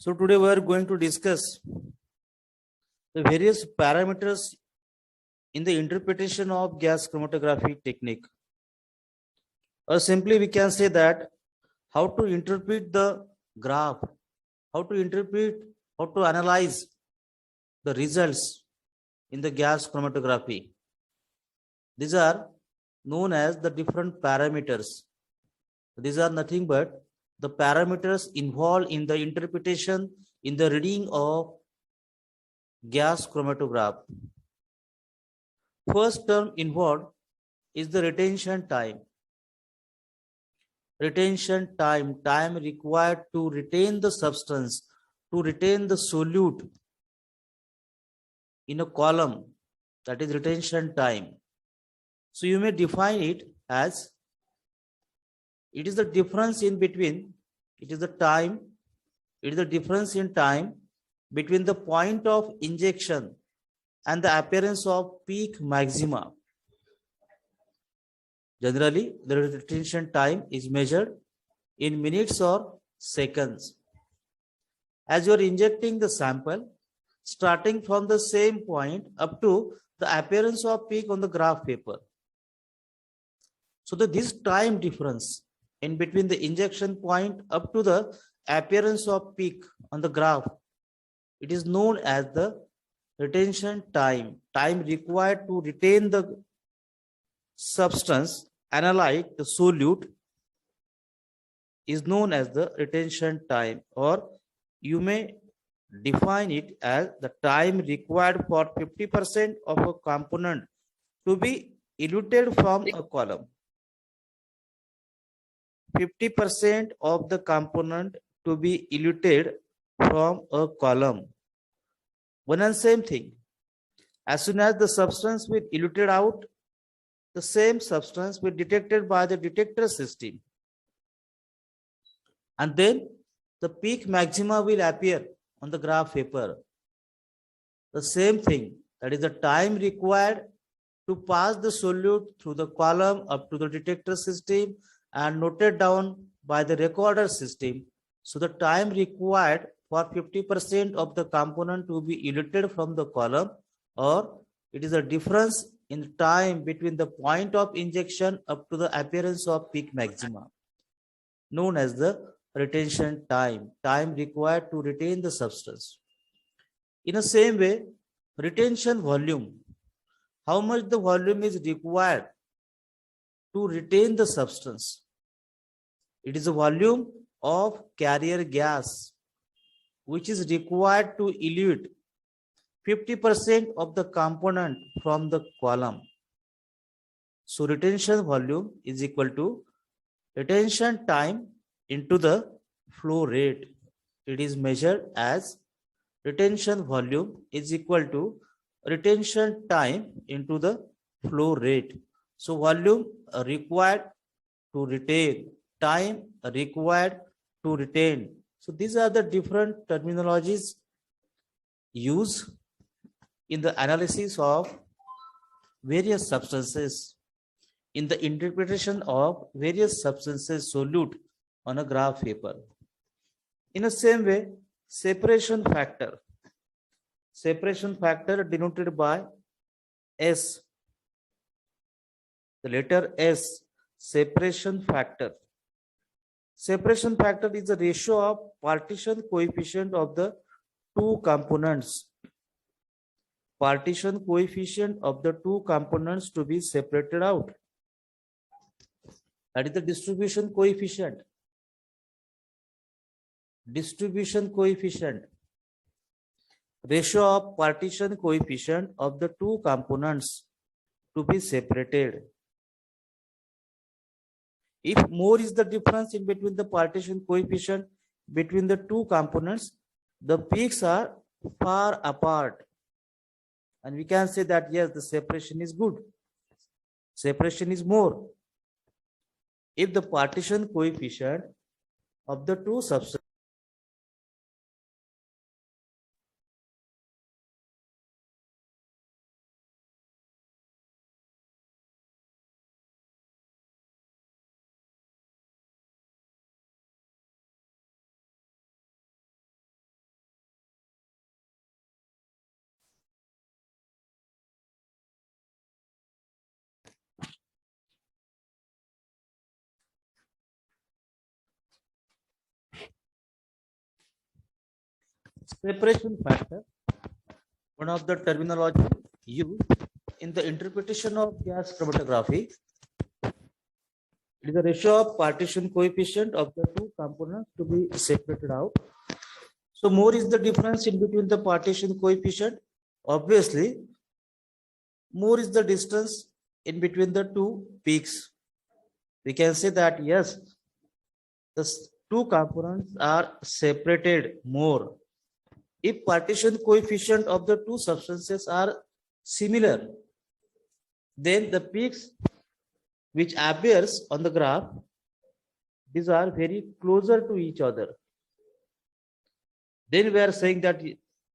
So today we are going to discuss the various parameters in the interpretation of gas chromatography technique. Or simply we can say that how to interpret the graph, how to analyze the results in the gas chromatography. These are known as the different parameters. These are nothing but the parameters involved in the interpretation in the reading of gas chromatograph. First term involved is the retention time. Retention time, time required to retain the substance, to retain the solute in a column, that is retention time. So you may define it as it is the difference in between, it is the time, it is the difference in time between the point of injection and the appearance of peak maxima. Generally, the retention time is measured in minutes or seconds. As you are injecting the sample, starting from the same point up to the appearance of peak on the graph paper. So this time difference in between the injection point up to the appearance of peak on the graph, it is known as the retention time, time required to retain the substance, analyte, the solute, is known as the retention time, or you may define it as the time required for 50% of a component to be eluted from a column. 50% of the component to be eluted from a column. One and same thing. As soon as the substance will eluted out, the same substance will be detected by the detector system. And then the peak maxima will appear on the graph paper. The same thing, that is the time required to pass the solute through the column up to the detector system and noted down by the recorder system. So the time required for 50% of the component to be eluted from the column, or it is a difference in time between the point of injection up to the appearance of peak maxima, known as the retention time, time required to retain the substance. In the same way, retention volume, how much the volume is required to retain the substance. It is a volume of carrier gas which is required to elute 50% of the component from the column. So retention volume is equal to retention time into the flow rate. It is measured as retention volume is equal to retention time into the flow rate. So volume required to retain, time required to retain. So these are the different terminologies used in the analysis of various substances, in the interpretation of various substances solute on a graph paper. In the same way, separation factor denoted by S, the letter S, separation factor. Separation factor is the ratio of partition coefficient of the two components. Partition coefficient of the two components to be separated out. That is the distribution coefficient. Distribution coefficient. Ratio of partition coefficient of the two components to be separated. If more is the difference in between the partition coefficient between the two components, the peaks are far apart. And we can say that yes, the separation is good. Separation is more. If the partition coefficient of the two substances Separation factor, one of the terminology used in the interpretation of gas chromatography. It is the ratio of partition coefficient of the two components to be separated out. So more is the difference in between the partition coefficient. Obviously, more is the distance in between the two peaks. We can say that yes, the two components are separated more. If partition coefficient of the two substances are similar, then the peaks which appears on the graph, these are very closer to each other. Then we are saying that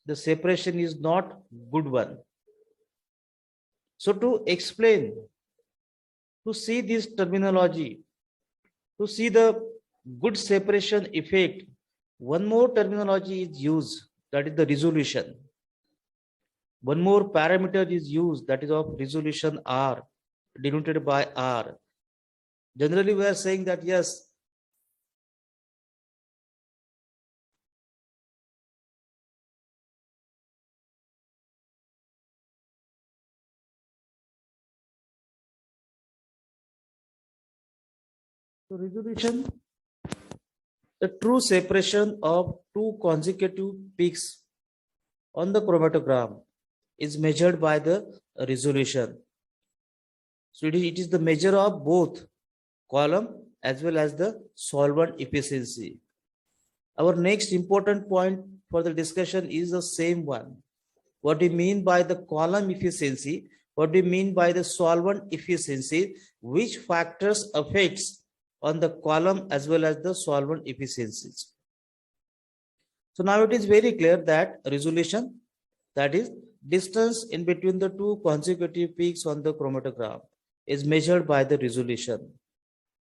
the separation is not good one. So to explain, to see this terminology, to see the good separation effect, one more terminology is used, that is the resolution. One more parameter is used, that is of resolution R, denoted by R. Generally, we are saying that yes, so resolution, the true separation of two consecutive peaks on the chromatogram is measured by the resolution. So it is the measure of both column as well as the solvent efficiency. Our next important point for the discussion is the same one. What do you mean by the column efficiency? What do you mean by the solvent efficiency? Which factors affects on the column as well as the solvent efficiencies? So now it is very clear that resolution, that is distance in between the two consecutive peaks on the chromatogram, is measured by the resolution,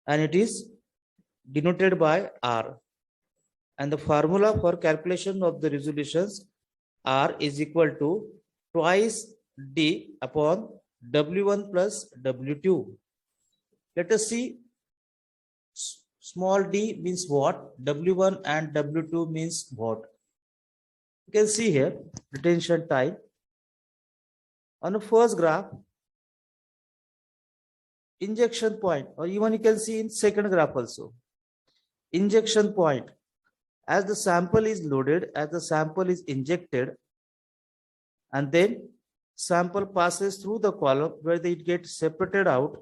and it is denoted by R. And the formula for calculation of the resolutions, R is equal to twice D upon W1 plus W2. Let us see, small d means what, W1 and W2 means what. You can see here retention time. On the first graph, injection point, or even you can see in second graph also, injection point. As the sample is loaded, as the sample is injected, and then sample passes through the column where it gets separated out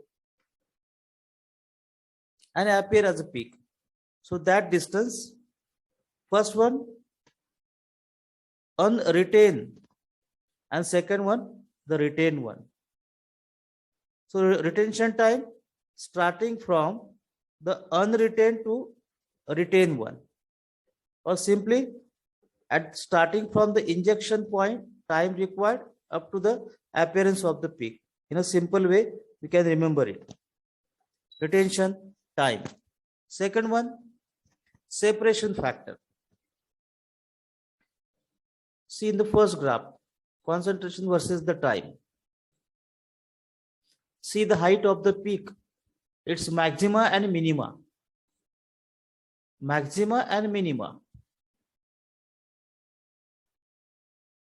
and appear as a peak. So that distance, first one unretained and second one the retained one. So retention time starting from the unretained to retained one, or simply at starting from the injection point, time required up to the appearance of the peak. In a simple way, we can remember it. Retention time. Second one, separation factor. See in the first graph, concentration versus the time. See the height of the peak, its maxima and minima. Maxima and minima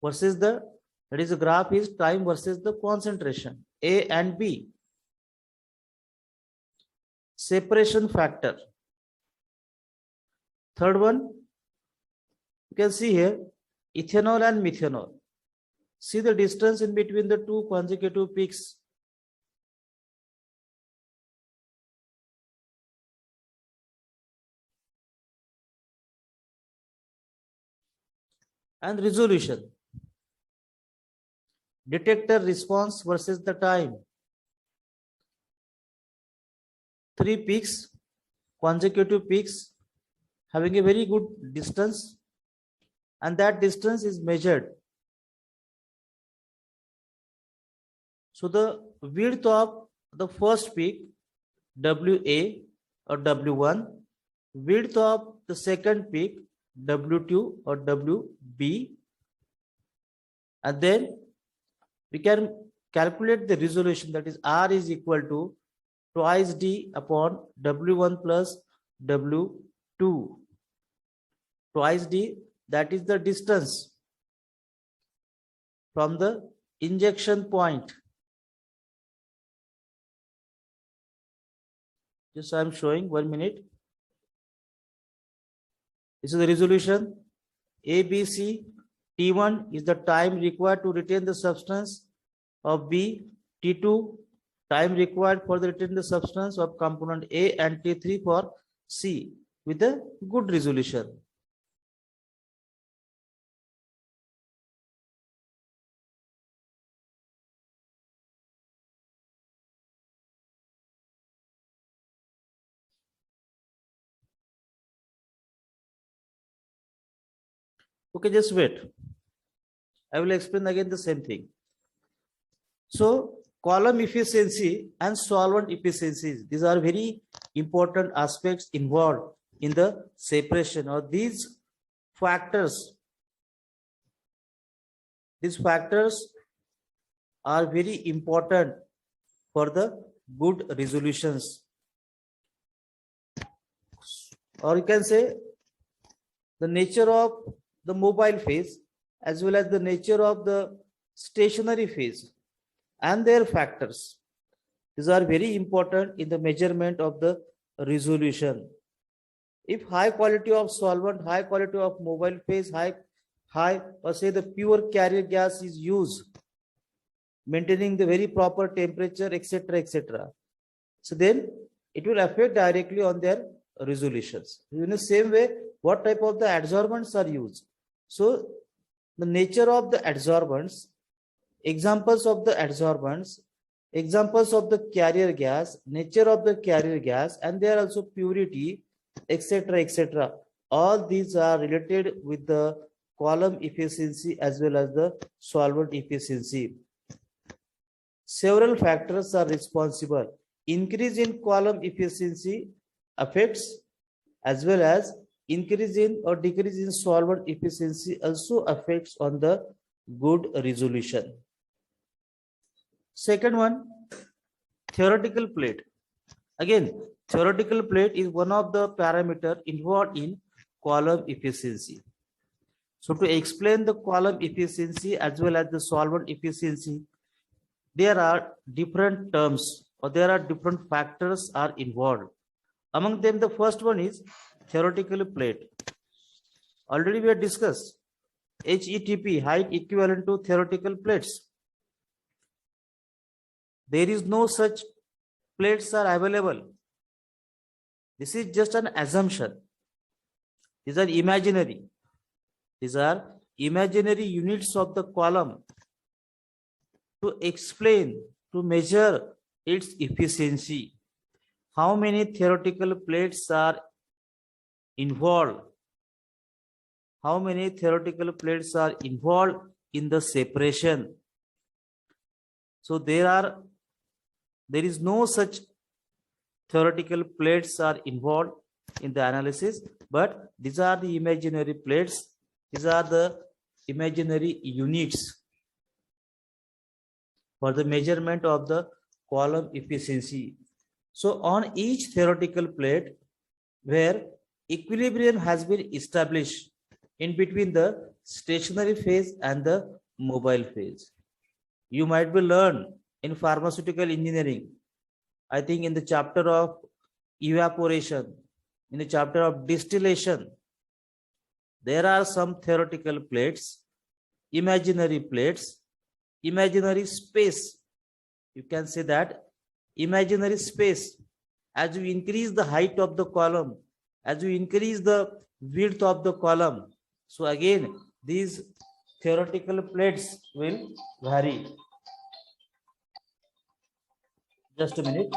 versus the, that is the graph is time versus the concentration, A and B. Separation factor. Third one, you can see here, ethanol and methanol. See the distance in between the two consecutive peaks. And resolution. Detector response versus the time. Three peaks, consecutive peaks, having a very good distance, and that distance is measured. So the width of the first peak, WA or W1, width of the second peak, W2 or WB, and then we can calculate the resolution, that is R is equal to twice D upon W1 plus W2. Twice D that is the distance from the injection point. Just I am showing 1 minute. This is the resolution. ABC. T1 is the time required to retain the substance of B. T2 time required for the retain the substance of component A, and T3 for C with a good resolution. Okay, just wait. I will explain again the same thing. So column efficiency and solvent efficiencies, these are very important aspects involved in the separation, or these factors are very important for the good resolutions, or you can say the nature of the mobile phase as well as the nature of the stationary phase and their factors. These are very important in the measurement of the resolution. If high quality of solvent, high quality of mobile phase, high or say the pure carrier gas is used, maintaining the very proper temperature, etc., etc. So then it will affect directly on their resolutions. In the same way, what type of the adsorbents are used? So the nature of the adsorbents, examples of the adsorbents, examples of the carrier gas, nature of the carrier gas, and there also purity, etc., etc. All these are related with the column efficiency as well as the solvent efficiency. Several factors are responsible. Increase in column efficiency affects, as well as increase in or decrease in solvent efficiency also affects on the good resolution. Second one, theoretical plate. Again, theoretical plate is one of the parameters involved in column efficiency. So to explain the column efficiency as well as the solvent efficiency, there are different terms or there are different factors are involved. Among them, the first one is theoretical plate. Already we have discussed HETP, height equivalent to theoretical plates. There is no such plates are available. This is just an assumption. These are imaginary. These are imaginary units of the column to explain, to measure its efficiency. How many theoretical plates are involved? How many theoretical plates are involved in the separation? So there is no such theoretical plates are involved in the analysis, but these are the imaginary plates. These are the imaginary units for the measurement of the column efficiency. So on each theoretical plate where equilibrium has been established in between the stationary phase and the mobile phase. You might be learned in pharmaceutical engineering, I think in the chapter of evaporation, in the chapter of distillation, there are some theoretical plates, imaginary plates, imaginary space. You can say that imaginary space, as you increase the height of the column, as you increase the width of the column, so again these theoretical plates will vary. Just a minute.